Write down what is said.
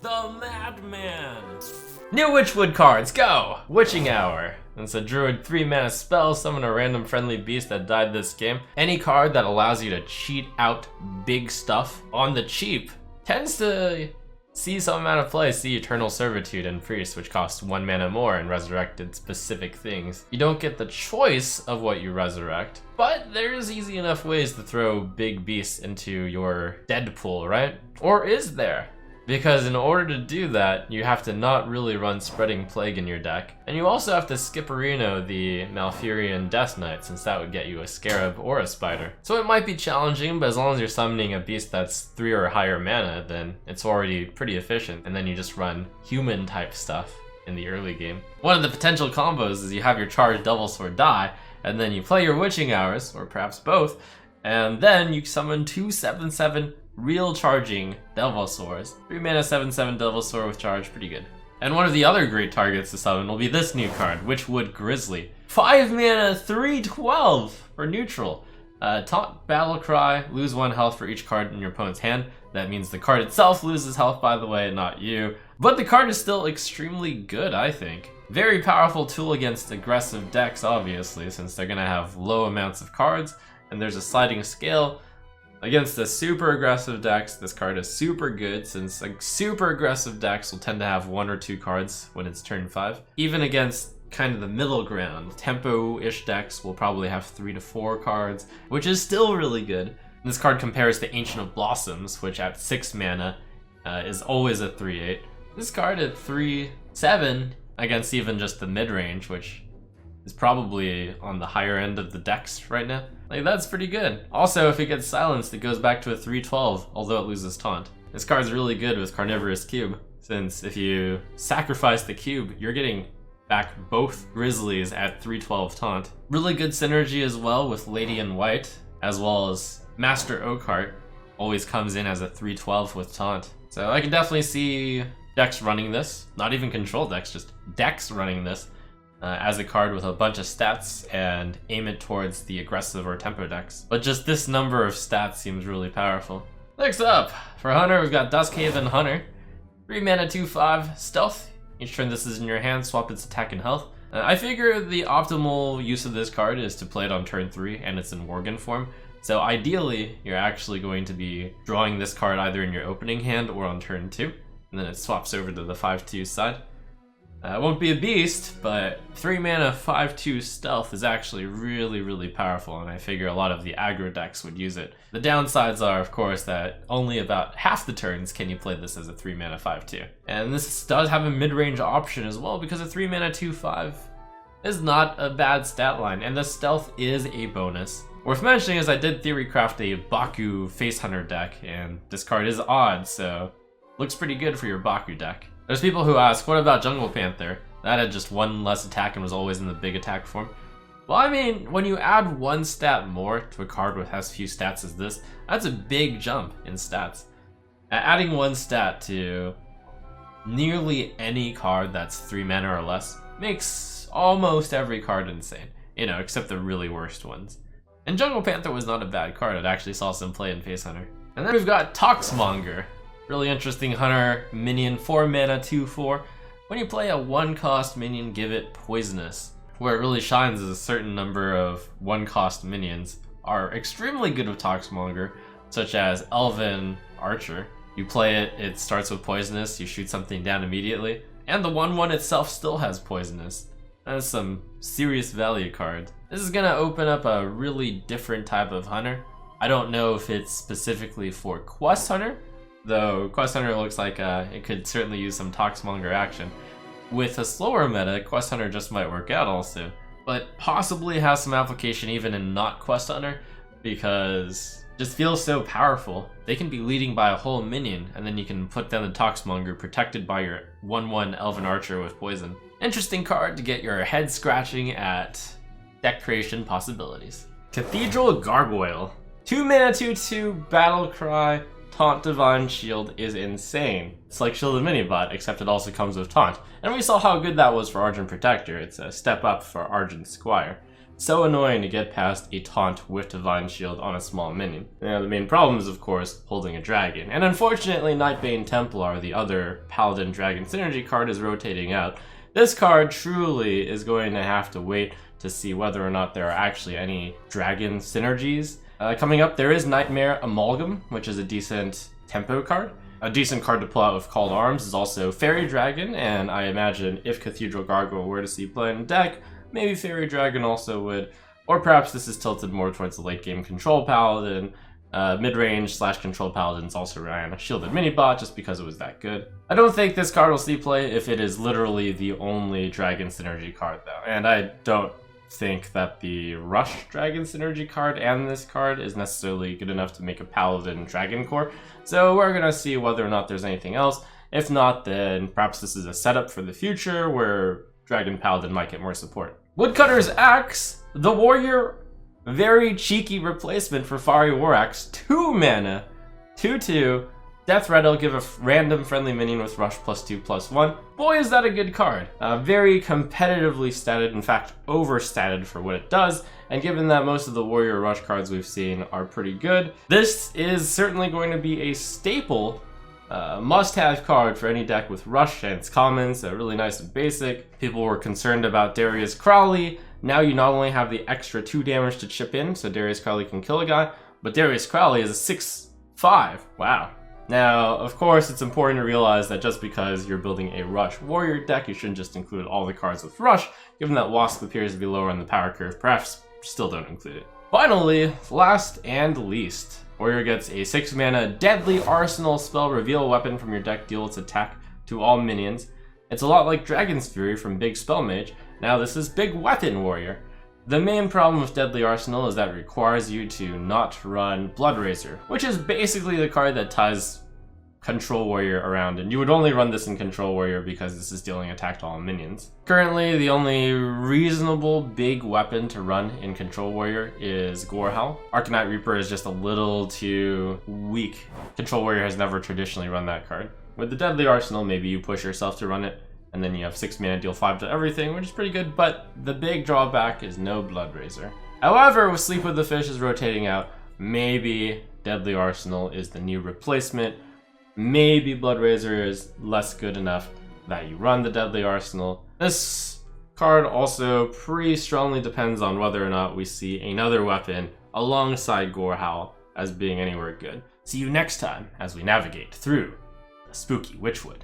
The Madman! New Witchwood cards, go! Witching Hour. It's a druid 3-mana spell, summon a random friendly beast that died this game. Any card that allows you to cheat out big stuff on the cheap tends to see some amount of play. See Eternal Servitude and Priest, which costs 1 mana more and resurrected specific things. You don't get the choice of what you resurrect, but there's easy enough ways to throw big beasts into your dead pool, right? Or is there? Because in order to do that, you have to not really run Spreading Plague in your deck. And you also have to skipperino the Malfurion Death Knight, since that would get you a Scarab or a Spider. So it might be challenging, but as long as you're summoning a beast that's 3 or higher mana, then it's already pretty efficient. And then you just run human type stuff in the early game. One of the potential combos is you have your charged Devil Sword die, and then you play your Witching Hours, or perhaps both, and then you summon 2 7/7 real charging Devil Swords. 3 mana 7/7 Devil Sword with charge, pretty good. And one of the other great targets to summon will be this new card, Witchwood Grizzly. 5 mana 3/12 for neutral. Taunt Battle Cry, lose 1 health for each card in your opponent's hand. That means the card itself loses health, by the way, not you. But the card is still extremely good, I think. Very powerful tool against aggressive decks, obviously, since they're gonna have low amounts of cards, and there's a sliding scale. Against the super aggressive decks, this card is super good, since like super aggressive decks will tend to have 1 or 2 cards when it's turn 5. Even against kind of the middle ground, tempo-ish decks will probably have 3 to 4 cards, which is still really good. This card compares to Ancient of Blossoms, which at 6 mana is always a 3/8. This card at 3/7 against even just the mid-range, which is probably on the higher end of the decks right now. Like, that's pretty good. Also, if it gets silenced, it goes back to a 3/12, although it loses taunt. This card's really good with Carnivorous Cube, since if you sacrifice the cube, you're getting back both Grizzlies at 3/12 taunt. Really good synergy as well with Lady in White, as well as Master Oakheart always comes in as a 3/12 with taunt. So I can definitely see decks running this, not even control decks, just decks running this. As a card with a bunch of stats and aim it towards the aggressive or tempo decks. But just this number of stats seems really powerful. Next up, for Hunter, we've got Duskhaven Hunter. 3 mana 2/5 stealth. Each turn this is in your hand, swap its attack and health. I figure the optimal use of this card is to play it on turn 3, and it's in Worgen form. So ideally, you're actually going to be drawing this card either in your opening hand or on turn 2, and then it swaps over to the 5/2 side. It won't be a beast, but 3 mana 5/2 stealth is actually really, really powerful, and I figure a lot of the aggro decks would use it. The downsides are, of course, that only about half the turns can you play this as a 3 mana 5/2. And this does have a mid-range option as well, because a 3 mana 2/5 is not a bad stat line, and the stealth is a bonus. Worth mentioning is I did theory craft a Baku Face Hunter deck, and this card is odd, so looks pretty good for your Baku deck. There's people who ask, what about Jungle Panther? That had just 1 less attack and was always in the big attack form. Well, I mean, when you add 1 stat more to a card with as few stats as this, that's a big jump in stats. Adding 1 stat to nearly any card that's 3 mana or less makes almost every card insane, you know, except the really worst ones. And Jungle Panther was not a bad card, it actually saw some play in Face Hunter. And then we've got Toxmonger. Really interesting hunter minion, 4 mana 2/4. When you play a 1-cost minion, give it poisonous. Where it really shines is a certain number of 1-cost minions are extremely good with Toxmonger, such as Elven Archer. You play it, it starts with poisonous, you shoot something down immediately, and the 1/1 itself still has poisonous. That's some serious value card. This is gonna open up a really different type of hunter. I don't know if it's specifically for Quest Hunter, though Quest Hunter looks like it could certainly use some Toxmonger action. With a slower meta, Quest Hunter just might work out also, but possibly has some application even in not Quest Hunter, because it just feels so powerful. They can be leading by a whole minion, and then you can put down the Toxmonger protected by your 1/1 Elven Archer with poison. Interesting card to get your head scratching at deck creation possibilities. Cathedral of Gargoyle. 2 mana 2/2 Battle Cry. Taunt Divine Shield is insane. It's like Shielded Minibot, except it also comes with Taunt. And we saw how good that was for Argent Protector. It's a step up for Argent Squire. so annoying to get past a taunt with Divine Shield on a small minion. Now, the main problem is, of course, holding a dragon. And unfortunately, Nightbane Templar, the other Paladin Dragon Synergy card, is rotating out. This card truly is going to have to wait to see whether or not there are actually any dragon synergies. Coming up, there is Nightmare Amalgam, which is a decent tempo card. A decent card to pull out with Called Arms is also Fairy Dragon, and I imagine if Cathedral Gargoyle were to see play in the deck, maybe Fairy Dragon also would. Or perhaps this is tilted more towards the late game Control Paladin. Mid-range / Control Paladins also ran a Shielded Minibot just because it was that good. I don't think this card will see play if it is literally the only Dragon Synergy card though, and I don't think that the Rush Dragon Synergy card and this card is necessarily good enough to make a Paladin Dragon Core, so we're gonna see whether or not there's anything else. If not, then perhaps this is a setup for the future where Dragon Paladin might get more support. Woodcutter's Axe, the warrior, very cheeky replacement for Fiery War Axe, 2 mana, 2/2, Death Rattle, give a random friendly minion with Rush +2/+1. Boy, is that a good card. Very competitively statted, in fact, overstatted for what it does, and given that most of the Warrior Rush cards we've seen are pretty good, this is certainly going to be a staple, must-have card for any deck with Rush, and it's common, so really nice and basic. People were concerned about Darius Crowley. Now you not only have the extra 2 damage to chip in, so Darius Crowley can kill a guy, but Darius Crowley is a 6/5. Wow. Now, of course, it's important to realize that just because you're building a Rush Warrior deck, you shouldn't just include all the cards with Rush. Given that Wasp appears to be lower on the power curve, perhaps still don't include it. Finally, last and least, Warrior gets a 6 mana Deadly Arsenal spell. Reveal a weapon from your deck, deal its attack to all minions. It's a lot like Dragon's Fury from Big Spell Mage. Now this is Big Weapon Warrior. The main problem with Deadly Arsenal is that it requires you to not run Bloodrazor, which is basically the card that ties Control Warrior around, and you would only run this in Control Warrior because this is dealing attack to all minions. Currently, the only reasonable big weapon to run in Control Warrior is Gorehowl. Arcanite Reaper is just a little too weak. Control Warrior has never traditionally run that card. With the Deadly Arsenal, maybe you push yourself to run it, and then you have 6 mana, deal 5 to everything, which is pretty good, but the big drawback is no Bloodrazor. However, with Sleep with the Fish is rotating out, maybe Deadly Arsenal is the new replacement. Maybe Bloodrazor is less good enough that you run the Deadly Arsenal. This card also pretty strongly depends on whether or not we see another weapon alongside Gorehowl as being anywhere good. See you next time as we navigate through the spooky Witchwood.